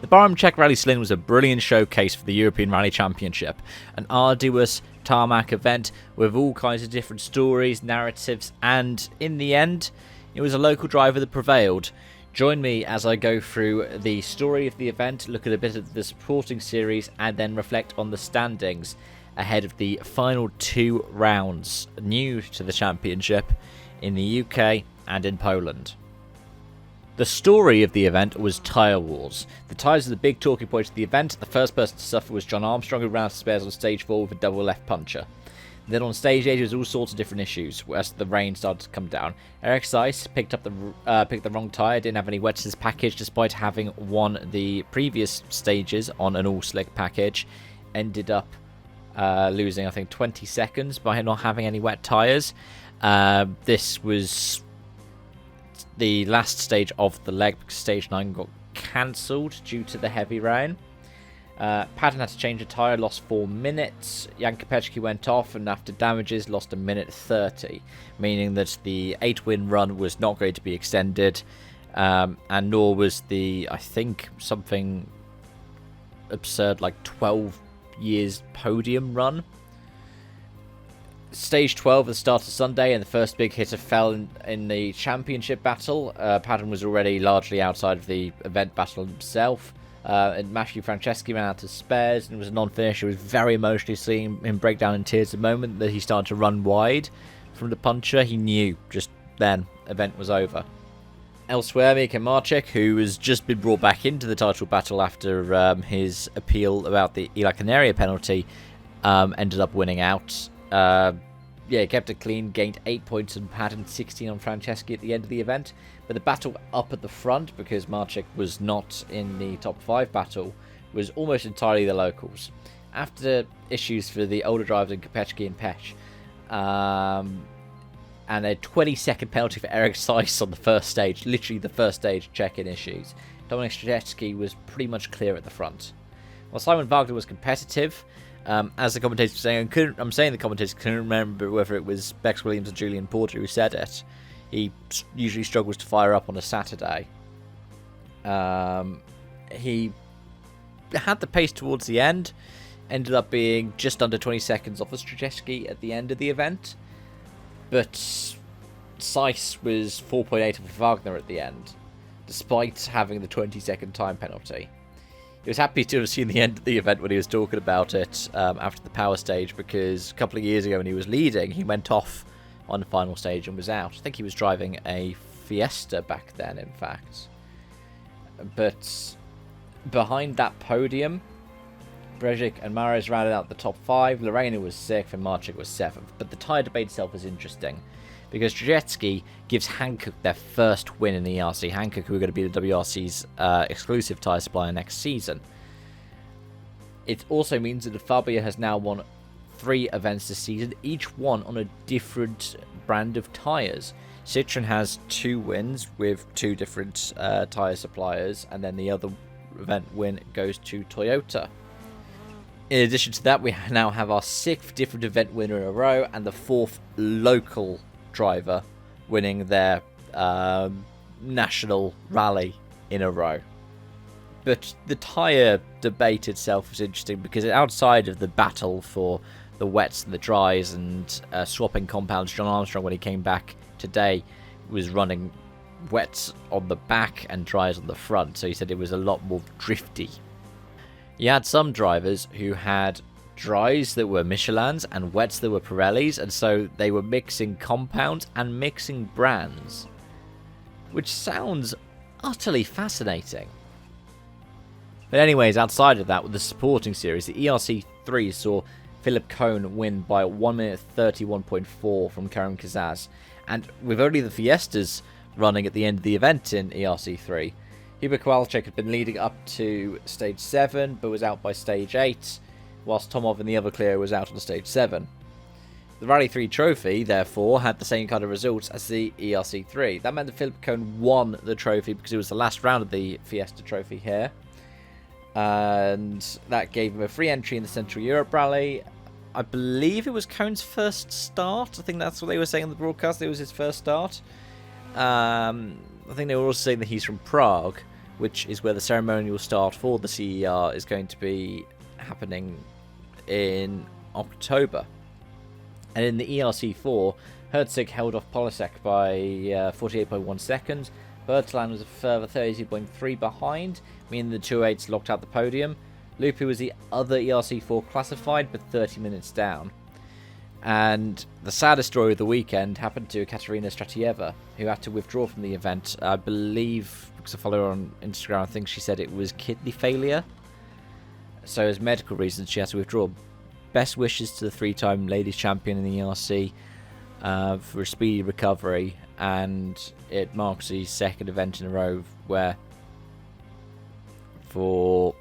The Barum Czech Rally Zlin was a brilliant showcase for the European Rally Championship, an arduous tarmac event with all kinds of different stories, narratives, and in the end, it was a local driver that prevailed. Join me as I go through the story of the event, look at a bit of the supporting series, and then reflect on the standings ahead of the final 2 rounds, new to the championship in the UK and in Poland. The story of the event was tyre wars. The tyres are the big talking point of the event. The first person to suffer was John Armstrong, who ran out of spares on stage 4 with a double left puncher. Then on stage 8, there was all sorts of different issues as the rain started to come down. Eric Seiss picked the wrong tyre, didn't have any wets in his package, despite having won the previous stages on an all-slick package. Ended up losing, I think, 20 seconds by not having any wet tyres. This was the last stage of the leg because stage 9 got cancelled due to the heavy rain. Patton had to change a tyre, lost 4 minutes. Jan Kopecki went off and after damages lost 1:30, meaning that the 8-win run was not going to be extended, and nor was the, I think, something absurd like 12 years podium run. Stage 12 at the start of Sunday, and the first big hitter fell in the championship battle. Patton was already largely outside of the event battle himself. And Matthew Franceschi ran out of spares and it was a non-finisher. It was very emotionally seeing him break down in tears the moment that he started to run wide from the puncher. He knew just then event was over. Elsewhere, Mika Marcek, who has just been brought back into the title battle after his appeal about the Eli Canaria penalty, ended up winning out. He kept it clean, gained 8 points and Patton 16 on Franceschi at the end of the event. But the battle up at the front, because Marcek was not in the top 5 battle, was almost entirely the locals. After issues for the older drivers in Kopecki and Pech, and a 20-second penalty for Eric Seiss on the first stage, literally the first stage check-in issues, Dominik Strzelecki was pretty much clear at the front. While Simon Wagner was competitive, as the commentators were saying, I'm saying the commentators couldn't remember whether it was Bex Williams or Julian Porter who said it. He usually struggles to fire up on a Saturday. He had the pace towards the end, ended up being just under 20 seconds off of Strzelecki at the end of the event, but Seiss was 4.8 of Wagner at the end, despite having the 20-second time penalty. He was happy to have seen the end of the event when he was talking about it after the power stage, because a couple of years ago when he was leading, he went off on the final stage and was out. I think he was driving a Fiesta back then, in fact. But behind that podium, Brežic and Mares rounded out the top 5. Lorena was 6th and Marcek was 7th. But the tyre debate itself is interesting, because Strzelecki gives Hankook their first win in the ERC. Hankook, who are going to be the WRC's exclusive tyre supplier next season. It also means that the Fabia has now won 3 events this season, each one on a different brand of tyres. Citroen has 2 wins with 2 different tyre suppliers, and then the other event win goes to Toyota. In addition to that, we now have our 6th different event winner in a row, and the 4th local driver winning their national rally in a row. But the tyre debate itself was interesting because outside of the battle for the wets and the dries and swapping compounds, John Armstrong, when he came back today, was running wets on the back and dries on the front, so he said it was a lot more drifty. You had some drivers who had dries that were Michelins and wets that were Pirellis, and so they were mixing compounds and mixing brands, which sounds utterly fascinating. But anyways, outside of that, with the supporting series, the ERC3 saw Philip Cohn win by 1:31.4 from Karim Kazaz, and with only the Fiestas running at the end of the event in ERC3, Hubert Kowalczyk had been leading up to stage 7, but was out by stage 8, whilst Tomov in the other clear was out on stage 7. The Rally 3 trophy, therefore, had the same kind of results as the ERC3. That meant that Philip Cohn won the trophy because it was the last round of the Fiesta trophy here. And that gave him a free entry in the Central Europe Rally. I believe it was Cohn's first start. I think that's what they were saying in the broadcast. It was his first start. I think they were also saying that he's from Prague, which is where the ceremonial start for the CER is going to be happening in October. And in the ERC4, Herzig held off Polasek by 48.1 seconds. Bertalan was a further 32.3 behind, meaning the 2.8s locked out the podium. Lupu was the other ERC4 classified, but 30 minutes down. And the saddest story of the weekend happened to Katerina Stratieva, who had to withdraw from the event. I believe, because I follow her on Instagram, I think she said it was kidney failure. So as medical reasons, she had to withdraw. Best wishes to the 3-time ladies champion in the ERC for a speedy recovery. And it marks the second event in a row where, for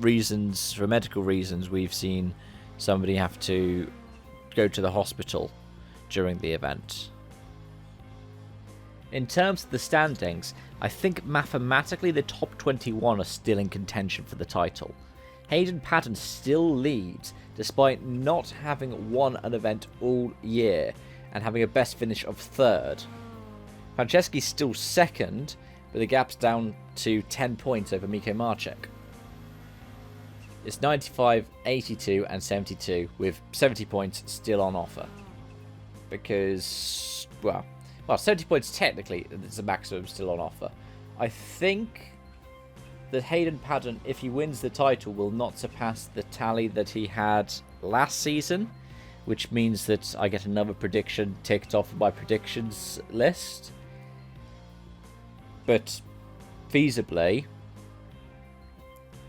medical reasons, we've seen somebody have to go to the hospital during the event. In terms of the standings, I think mathematically the top 21 are still in contention for the title. Hayden Paddon still leads despite not having won an event all year and having a best finish of 3rd. Franceschi's still 2nd, but the gap's down to 10 points over Miko Marchek. It's 95, 82 and 72, with 70 points still on offer. Because, well, 70 points technically is the maximum still on offer. I think that Hayden Paddon, if he wins the title, will not surpass the tally that he had last season, which means that I get another prediction ticked off my predictions list. But feasibly,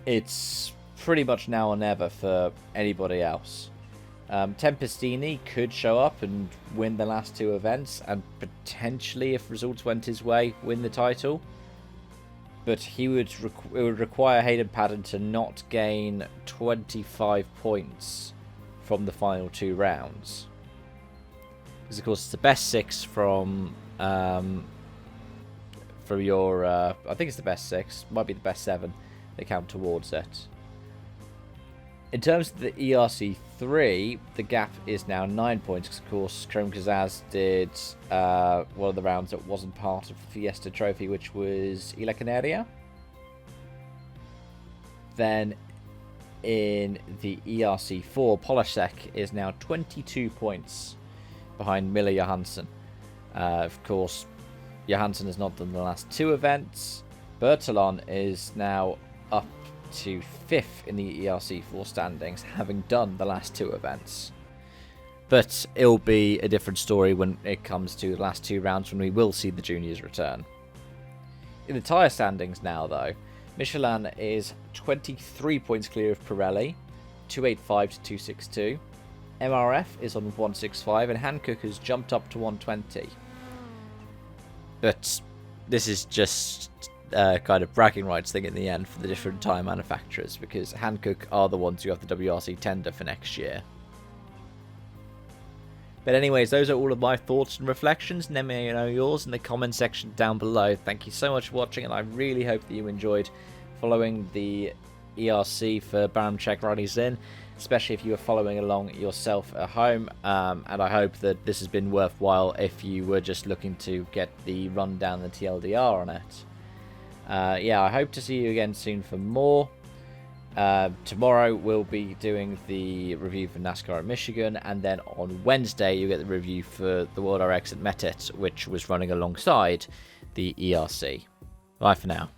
it's pretty much now or never for anybody else. Tempestini could show up and win the last 2 events and potentially, if results went his way, win the title. But it would require Hayden Paddon to not gain 25 points from the final 2 rounds. Because of course it's the best 6 from your I think it's the best 6, might be the best 7 they count towards it. In terms of the ERC3, the gap is now 9 points, because of course Chrome Kazaz did one of the rounds that wasn't part of the Fiesta Trophy, which was Ila Canaria. Then in the ERC4, Polasek is now 22 points behind Mille Johansson. Of course, Johansson has not done the last 2 events. Bertalan is now up to 5th in the ERC4 standings, having done the last 2 events. But it'll be a different story when it comes to the last 2 rounds, when we will see the juniors return. In the Tyre standings now, though, Michelin is 23 points clear of Pirelli, 285 to 262. MRF is on 165, and Hankook has jumped up to 120. But this is just kind of bragging rights thing in the end for the different tyre manufacturers, because Hankook are the ones who have the WRC tender for next year. But anyways, those are all of my thoughts and reflections. Let me know yours in the comment section down below. Thank you so much for watching, and I really hope that you enjoyed following the ERC for Barum Czech Rally Zlin, especially if you were following along yourself at home. And I hope that this has been worthwhile if you were just looking to get the rundown, the TLDR on it. Yeah, I hope to see you again soon for more. Tomorrow we'll be doing the review for NASCAR at Michigan, and then on Wednesday you get the review for the World RX at Metit, which was running alongside the ERC. Bye for now.